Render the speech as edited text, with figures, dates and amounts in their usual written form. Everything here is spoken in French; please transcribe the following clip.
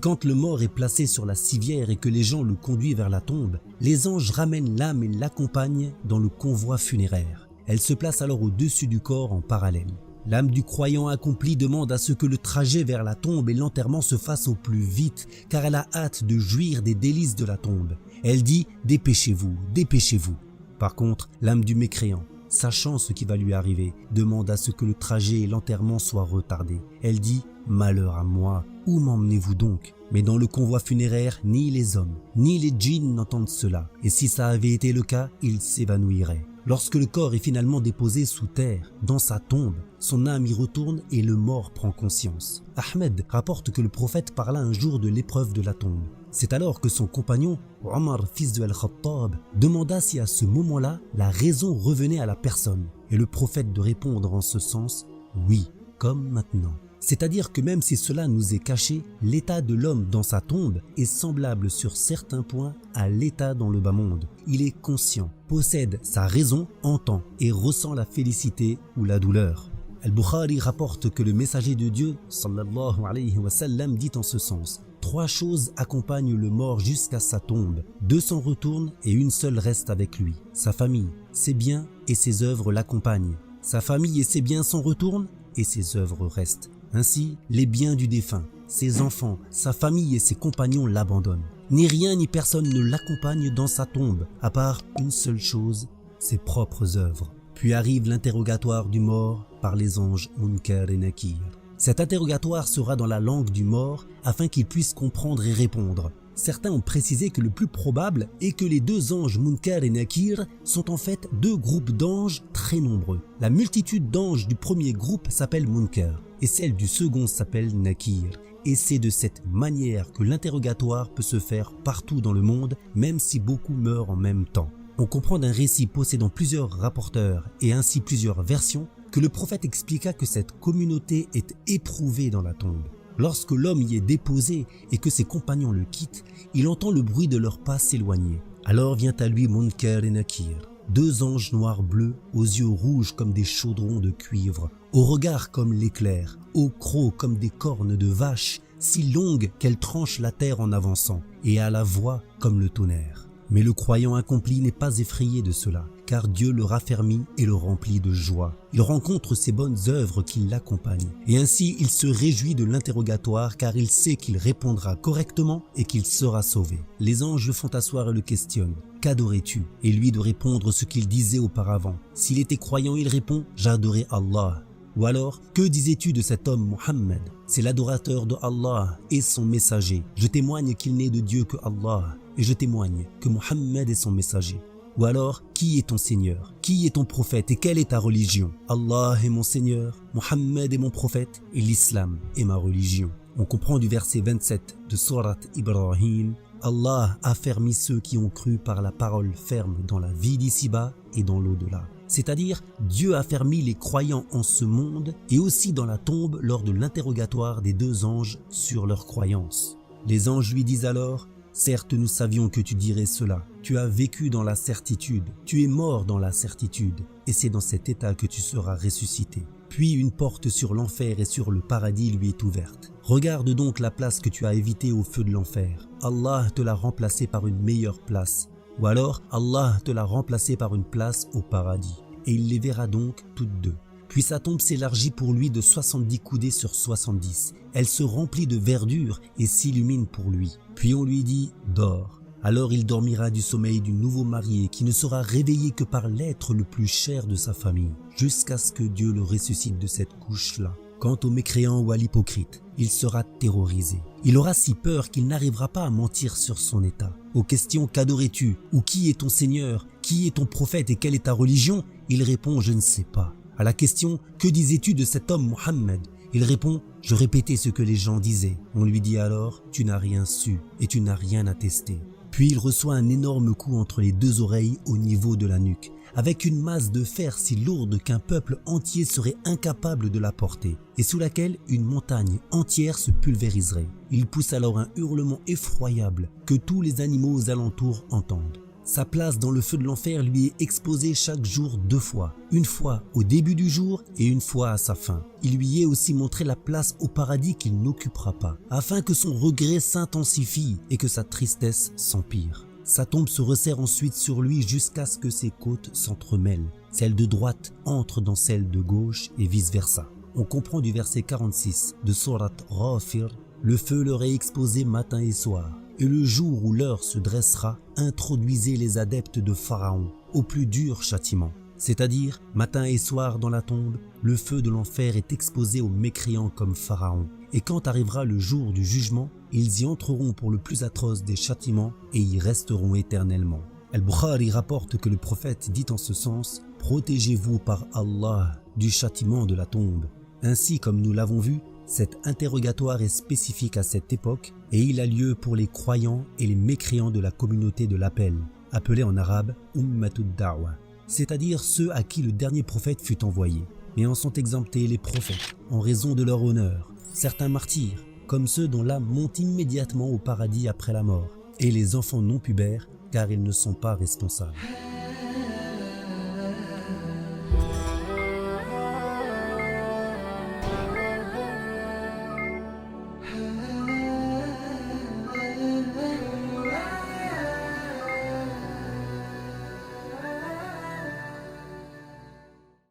Et quand le mort est placé sur la civière et que les gens le conduisent vers la tombe, les anges ramènent l'âme et l'accompagnent dans le convoi funéraire. Elle se place alors au-dessus du corps en parallèle. L'âme du croyant accompli demande à ce que le trajet vers la tombe et l'enterrement se fassent au plus vite, car elle a hâte de jouir des délices de la tombe. Elle dit « Dépêchez-vous, dépêchez-vous ». Par contre, l'âme du mécréant, sachant ce qui va lui arriver, demande à ce que le trajet et l'enterrement soient retardés. Elle dit « Malheur à moi, où m'emmenez-vous donc ?» Mais dans le convoi funéraire, ni les hommes, ni les djinns n'entendent cela. Et si ça avait été le cas, ils s'évanouiraient. Lorsque le corps est finalement déposé sous terre, dans sa tombe, son âme y retourne et le mort prend conscience. Ahmed rapporte que le prophète parla un jour de l'épreuve de la tombe. C'est alors que son compagnon, Omar, fils de Al-Khattab, demanda si à ce moment-là, la raison revenait à la personne. Et le prophète de répondre en ce sens, oui, comme maintenant. C'est-à-dire que même si cela nous est caché, l'état de l'homme dans sa tombe est semblable sur certains points à l'état dans le bas monde. Il est conscient, possède sa raison, entend et ressent la félicité ou la douleur. Al-Bukhari rapporte que le messager de Dieu, sallallahu alayhi wa sallam, dit en ce sens: 3 choses accompagnent le mort jusqu'à sa tombe, 2 s'en retournent et une seule reste avec lui. Sa famille, ses biens et ses œuvres l'accompagnent. Sa famille et ses biens s'en retournent et ses œuvres restent. Ainsi, les biens du défunt, ses enfants, sa famille et ses compagnons l'abandonnent. Ni rien ni personne ne l'accompagne dans sa tombe, à part une seule chose, ses propres œuvres. Puis arrive l'interrogatoire du mort par les anges Munkar et Nakir. Cet interrogatoire sera dans la langue du mort afin qu'il puisse comprendre et répondre. Certains ont précisé que le plus probable est que les 2 anges Munkar et Nakir sont en fait 2 groupes d'anges très nombreux. La multitude d'anges du premier groupe s'appelle Munkar et celle du second s'appelle Nakir. Et c'est de cette manière que l'interrogatoire peut se faire partout dans le monde, même si beaucoup meurent en même temps. On comprend d'un récit possédant plusieurs rapporteurs et ainsi plusieurs versions que le prophète expliqua que cette communauté est éprouvée dans la tombe. Lorsque l'homme y est déposé et que ses compagnons le quittent, il entend le bruit de leurs pas s'éloigner. Alors vient à lui Munkar et Nakir, 2 anges noirs bleus, aux yeux rouges comme des chaudrons de cuivre, au regard comme l'éclair, au croc comme des cornes de vache, si longues qu'elles tranchent la terre en avançant, et à la voix comme le tonnerre. Mais le croyant accompli n'est pas effrayé de cela, car Dieu le raffermit et le remplit de joie. Il rencontre ses bonnes œuvres qui l'accompagnent, et ainsi il se réjouit de l'interrogatoire car il sait qu'il répondra correctement et qu'il sera sauvé. Les anges le font asseoir et le questionnent. Qu'adorais-tu? Et lui de répondre ce qu'il disait auparavant. S'il était croyant, il répond: j'adorais Allah. Ou alors, que disais-tu de cet homme Mohammed? C'est l'adorateur de Allah et son messager. Je témoigne qu'il n'est de Dieu que Allah, et je témoigne que Mohammed est son messager. Ou alors, qui est ton Seigneur? Qui est ton prophète et quelle est ta religion? Allah est mon Seigneur, Mohammed est mon prophète et l'islam est ma religion. On comprend du verset 27 de Surat Ibrahim: Allah affermit ceux qui ont cru par la parole ferme dans la vie d'ici-bas et dans l'au-delà. C'est-à-dire, Dieu affermit les croyants en ce monde et aussi dans la tombe lors de l'interrogatoire des 2 anges sur leur croyance. Les anges lui disent alors: certes, nous savions que tu dirais cela. Tu as vécu dans la certitude, tu es mort dans la certitude, et c'est dans cet état que tu seras ressuscité. Puis une porte sur l'enfer et sur le paradis lui est ouverte. Regarde donc la place que tu as évitée au feu de l'enfer. Allah te l'a remplacée par une meilleure place. Ou alors, Allah te l'a remplacée par une place au paradis. Et il les verra donc toutes 2. Puis sa tombe s'élargit pour lui de 70 coudées sur 70. Elle se remplit de verdure et s'illumine pour lui. Puis on lui dit: dors. Alors il dormira du sommeil du nouveau marié qui ne sera réveillé que par l'être le plus cher de sa famille, jusqu'à ce que Dieu le ressuscite de cette couche-là. Quant au mécréant ou à l'hypocrite, il sera terrorisé. Il aura si peur qu'il n'arrivera pas à mentir sur son état. Aux questions « qu'adorais-tu » ou « qui est ton Seigneur » ? « qui est ton prophète et quelle est ta religion ?» il répond « je ne sais pas ». À la question « que disais-tu de cet homme Mohammed ?» il répond « je répétais ce que les gens disaient ». On lui dit alors « tu n'as rien su et tu n'as rien attesté ». Puis il reçoit un énorme coup entre les 2 oreilles au niveau de la nuque, avec une masse de fer si lourde qu'un peuple entier serait incapable de la porter, et sous laquelle une montagne entière se pulvériserait. Il pousse alors un hurlement effroyable que tous les animaux aux alentours entendent. Sa place dans le feu de l'enfer lui est exposée chaque jour 2 fois, une fois au début du jour et une fois à sa fin. Il lui est aussi montré la place au paradis qu'il n'occupera pas, afin que son regret s'intensifie et que sa tristesse s'empire. Sa tombe se resserre ensuite sur lui jusqu'à ce que ses côtes s'entremêlent. Celle de droite entre dans celle de gauche et vice-versa. On comprend du verset 46 de Sourate Ghafir, le feu leur est exposé matin et soir. Et le jour où l'heure se dressera, introduisez les adeptes de Pharaon au plus dur châtiment. C'est-à-dire, matin et soir dans la tombe, le feu de l'enfer est exposé aux mécréants comme Pharaon. Et quand arrivera le jour du jugement, ils y entreront pour le plus atroce des châtiments et y resteront éternellement. Al-Bukhari rapporte que le prophète dit en ce sens « Protégez-vous par Allah du châtiment de la tombe ». Ainsi, comme nous l'avons vu, cet interrogatoire est spécifique à cette époque et il a lieu pour les croyants et les mécréants de la communauté de l'appel, appelée en arabe Ummatud Da'wa, c'est-à-dire ceux à qui le dernier prophète fut envoyé. Mais en sont exemptés les prophètes en raison de leur honneur, certains martyrs, comme ceux dont l'âme monte immédiatement au paradis après la mort, et les enfants non pubères car ils ne sont pas responsables.